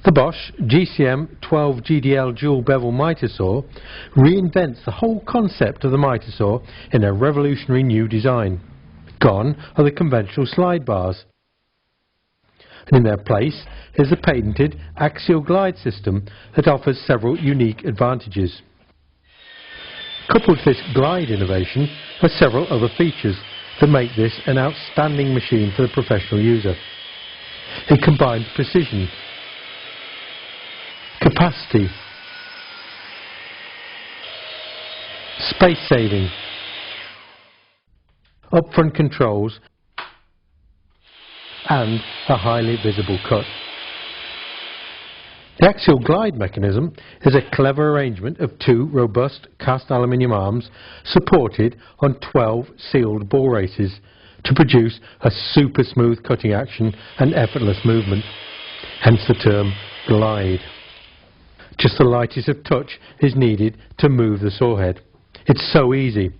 The Bosch GCM 12 GDL dual bevel miter saw reinvents the whole concept of the miter saw in a revolutionary new design. Gone are the conventional slide bars, and in their place is the patented axial glide system that offers several unique advantages. Coupled with this glide innovation are several other features that make this an outstanding machine for the professional user. It combines precision, capacity, space saving, upfront controls and a highly visible cut. The axial glide mechanism is a clever arrangement of two robust cast aluminium arms supported on 12 sealed bore races to produce a super smooth cutting action and effortless movement, hence the term glide. Just the lightest of touch is needed to move the saw head. It's so easy,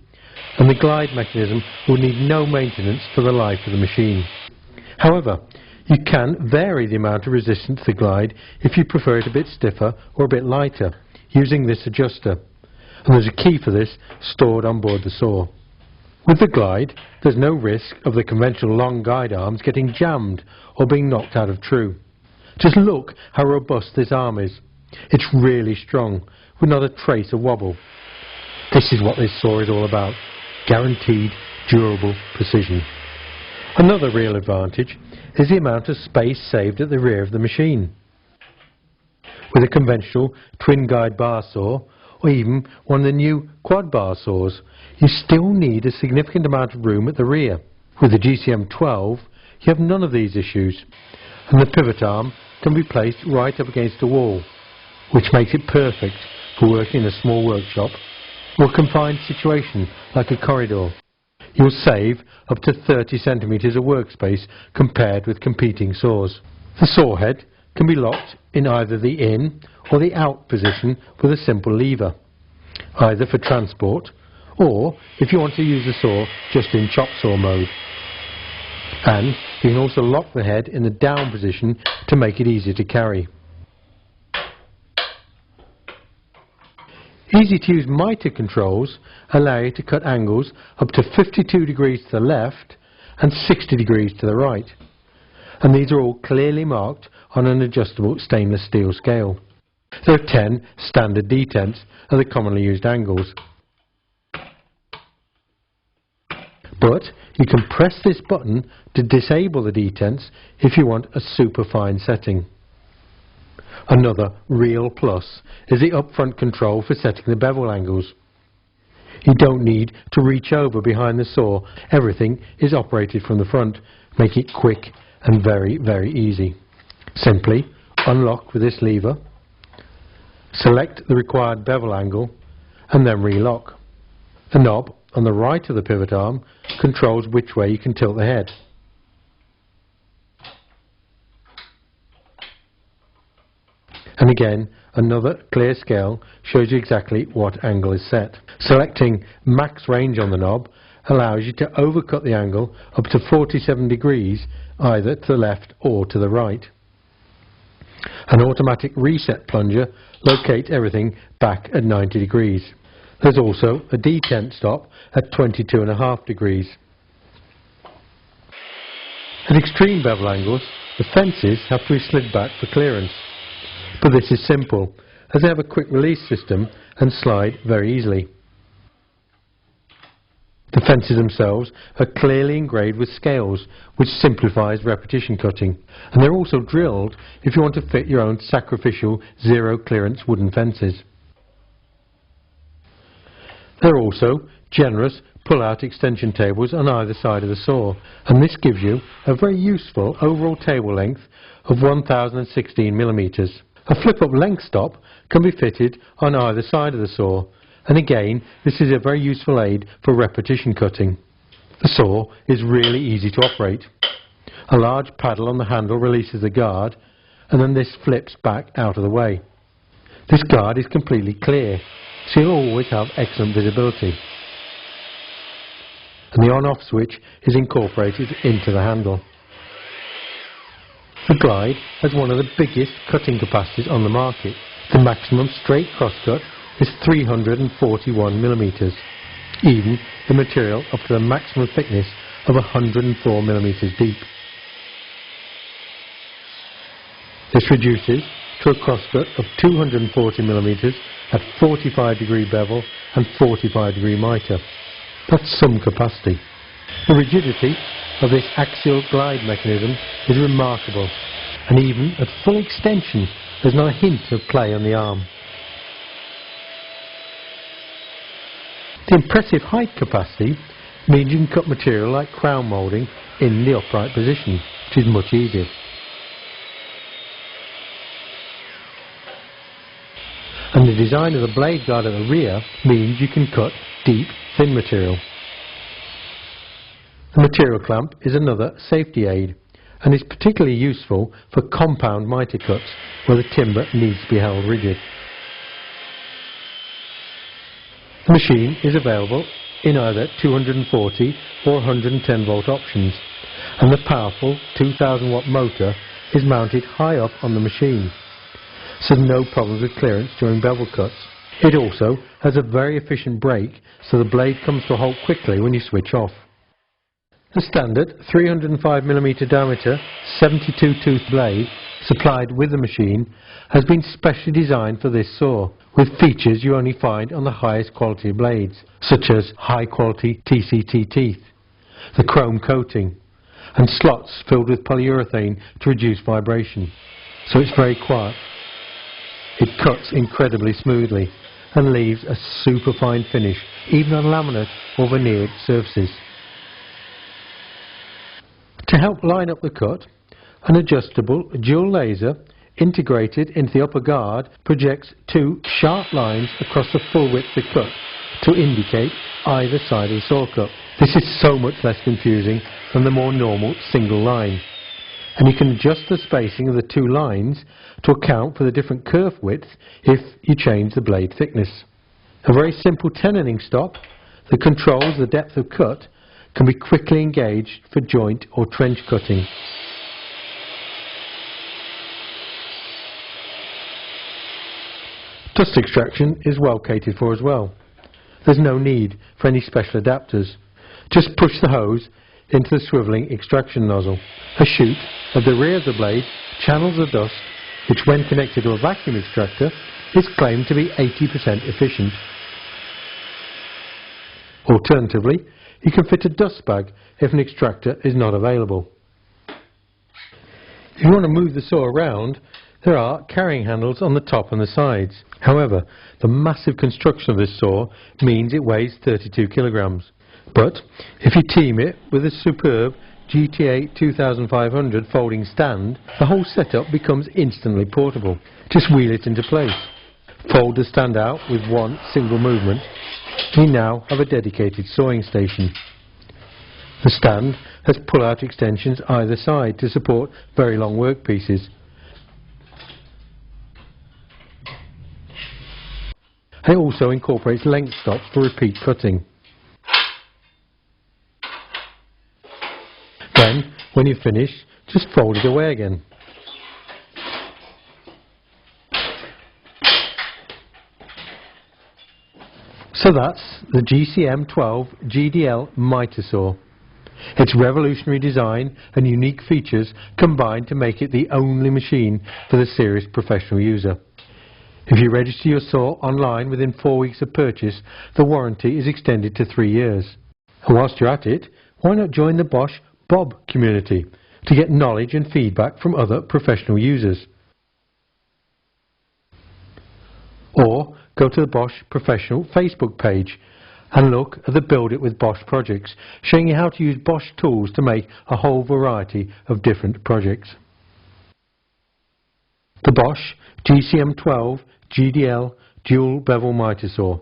and the glide mechanism will need no maintenance for the life of the machine. However, you can vary the amount of resistance to the glide if you prefer it a bit stiffer or a bit lighter, using this adjuster. And there's a key for this stored on board the saw. With the glide, there's no risk of the conventional long guide arms getting jammed or being knocked out of true. Just look how robust this arm is. It's really strong, with not a trace of wobble. This is what this saw is all about. Guaranteed, durable precision. Another real advantage is the amount of space saved at the rear of the machine. With a conventional twin guide bar saw, or even one of the new quad bar saws, you still need a significant amount of room at the rear. With the GCM 12, you have none of these issues, and the pivot arm can be placed right up against the wall, which makes it perfect for working in a small workshop or a confined situation like a corridor. You'll save up to 30 centimeters of workspace compared with competing saws. The saw head can be locked in either the in or the out position with a simple lever, either for transport or if you want to use the saw just in chop saw mode. And you can also lock the head in the down position to make it easier to carry. Easy-to-use miter controls allow you to cut angles up to 52 degrees to the left and 60 degrees to the right. And these are all clearly marked on an adjustable stainless steel scale. There are 10 standard detents of the commonly used angles. But you can press this button to disable the detents if you want a super fine setting. Another real plus is the upfront control for setting the bevel angles. You don't need to reach over behind the saw. Everything is operated from the front, making it quick and very, very easy. Simply unlock with this lever, select the required bevel angle and then relock. The knob on the right of the pivot arm controls which way you can tilt the head. And again, another clear scale shows you exactly what angle is set. Selecting max range on the knob allows you to overcut the angle up to 47 degrees either to the left or to the right. An automatic reset plunger locates everything back at 90 degrees. There's also a detent stop at 22.5 degrees. At extreme bevel angles, the fences have to be slid back for clearance. But this is simple, as they have a quick release system and slide very easily. The fences themselves are clearly engraved with scales, which simplifies repetition cutting, and they're also drilled if you want to fit your own sacrificial zero clearance wooden fences. There are also generous pull-out extension tables on either side of the saw, and this gives you a very useful overall table length of 1016 millimeters. A flip-up length stop can be fitted on either side of the saw, and again this is a very useful aid for repetition cutting. The saw is really easy to operate. A large paddle on the handle releases the guard, and then this flips back out of the way. This guard is completely clear, so you'll always have excellent visibility. And the on-off switch is incorporated into the handle. The Glide has one of the biggest cutting capacities on the market. The maximum straight crosscut is 341mm, even the material up to the maximum thickness of 104mm deep. This reduces to a crosscut of 240mm at 45° bevel and 45° mitre. That's some capacity. The rigidity of this axial glide mechanism is remarkable, and even at full extension there's not a hint of play on the arm. The impressive height capacity means you can cut material like crown moulding in the upright position, which is much easier. And the design of the blade guard at the rear means you can cut deep, thin material. The material clamp is another safety aid and is particularly useful for compound mitre cuts where the timber needs to be held rigid. The machine is available in either 240 or 110 volt options, and the powerful 2000 watt motor is mounted high up on the machine, so no problems with clearance during bevel cuts. It also has a very efficient brake, so the blade comes to a halt quickly when you switch off. The standard 305mm diameter 72 tooth blade supplied with the machine has been specially designed for this saw, with features you only find on the highest quality blades, such as high quality TCT teeth, the chrome coating, and slots filled with polyurethane to reduce vibration, so it's very quiet. It cuts incredibly smoothly and leaves a super fine finish even on laminate or veneered surfaces. To help line up the cut, an adjustable dual laser integrated into the upper guard projects two sharp lines across the full width of the cut to indicate either side of the saw cut. This is so much less confusing than the more normal single line, and you can adjust the spacing of the two lines to account for the different kerf width if you change the blade thickness. A very simple tenoning stop that controls the depth of cut can be quickly engaged for joint or trench cutting. Dust extraction is well catered for as well. There's no need for any special adapters. Just push the hose into the swivelling extraction nozzle. A chute at the rear of the blade channels the dust, which when connected to a vacuum extractor is claimed to be 80% efficient. Alternatively, you can fit a dust bag if an extractor is not available. If you want to move the saw around, there are carrying handles on the top and the sides. However, the massive construction of this saw means it weighs 32 kilograms. But if you team it with a superb GTA 2500 folding stand, the whole setup becomes instantly portable. Just wheel it into place. Fold the stand out with one single movement. We now have a dedicated sawing station. The stand has pull-out extensions either side to support very long workpieces. It also incorporates length stops for repeat cutting. Then, when you finish, just fold it away again. So that's the GCM 12 GDL miter saw. Its revolutionary design and unique features combine to make it the only machine for the serious professional user. If you register your saw online within 4 weeks of purchase, the warranty is extended to 3 years. And whilst you're at it, why not join the Bosch Bob community to get knowledge and feedback from other professional users? Or go to the Bosch Professional Facebook page and look at the Build It with Bosch projects, showing you how to use Bosch tools to make a whole variety of different projects. The Bosch GCM 12 GDL Dual Bevel Miter Saw.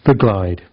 The Glide.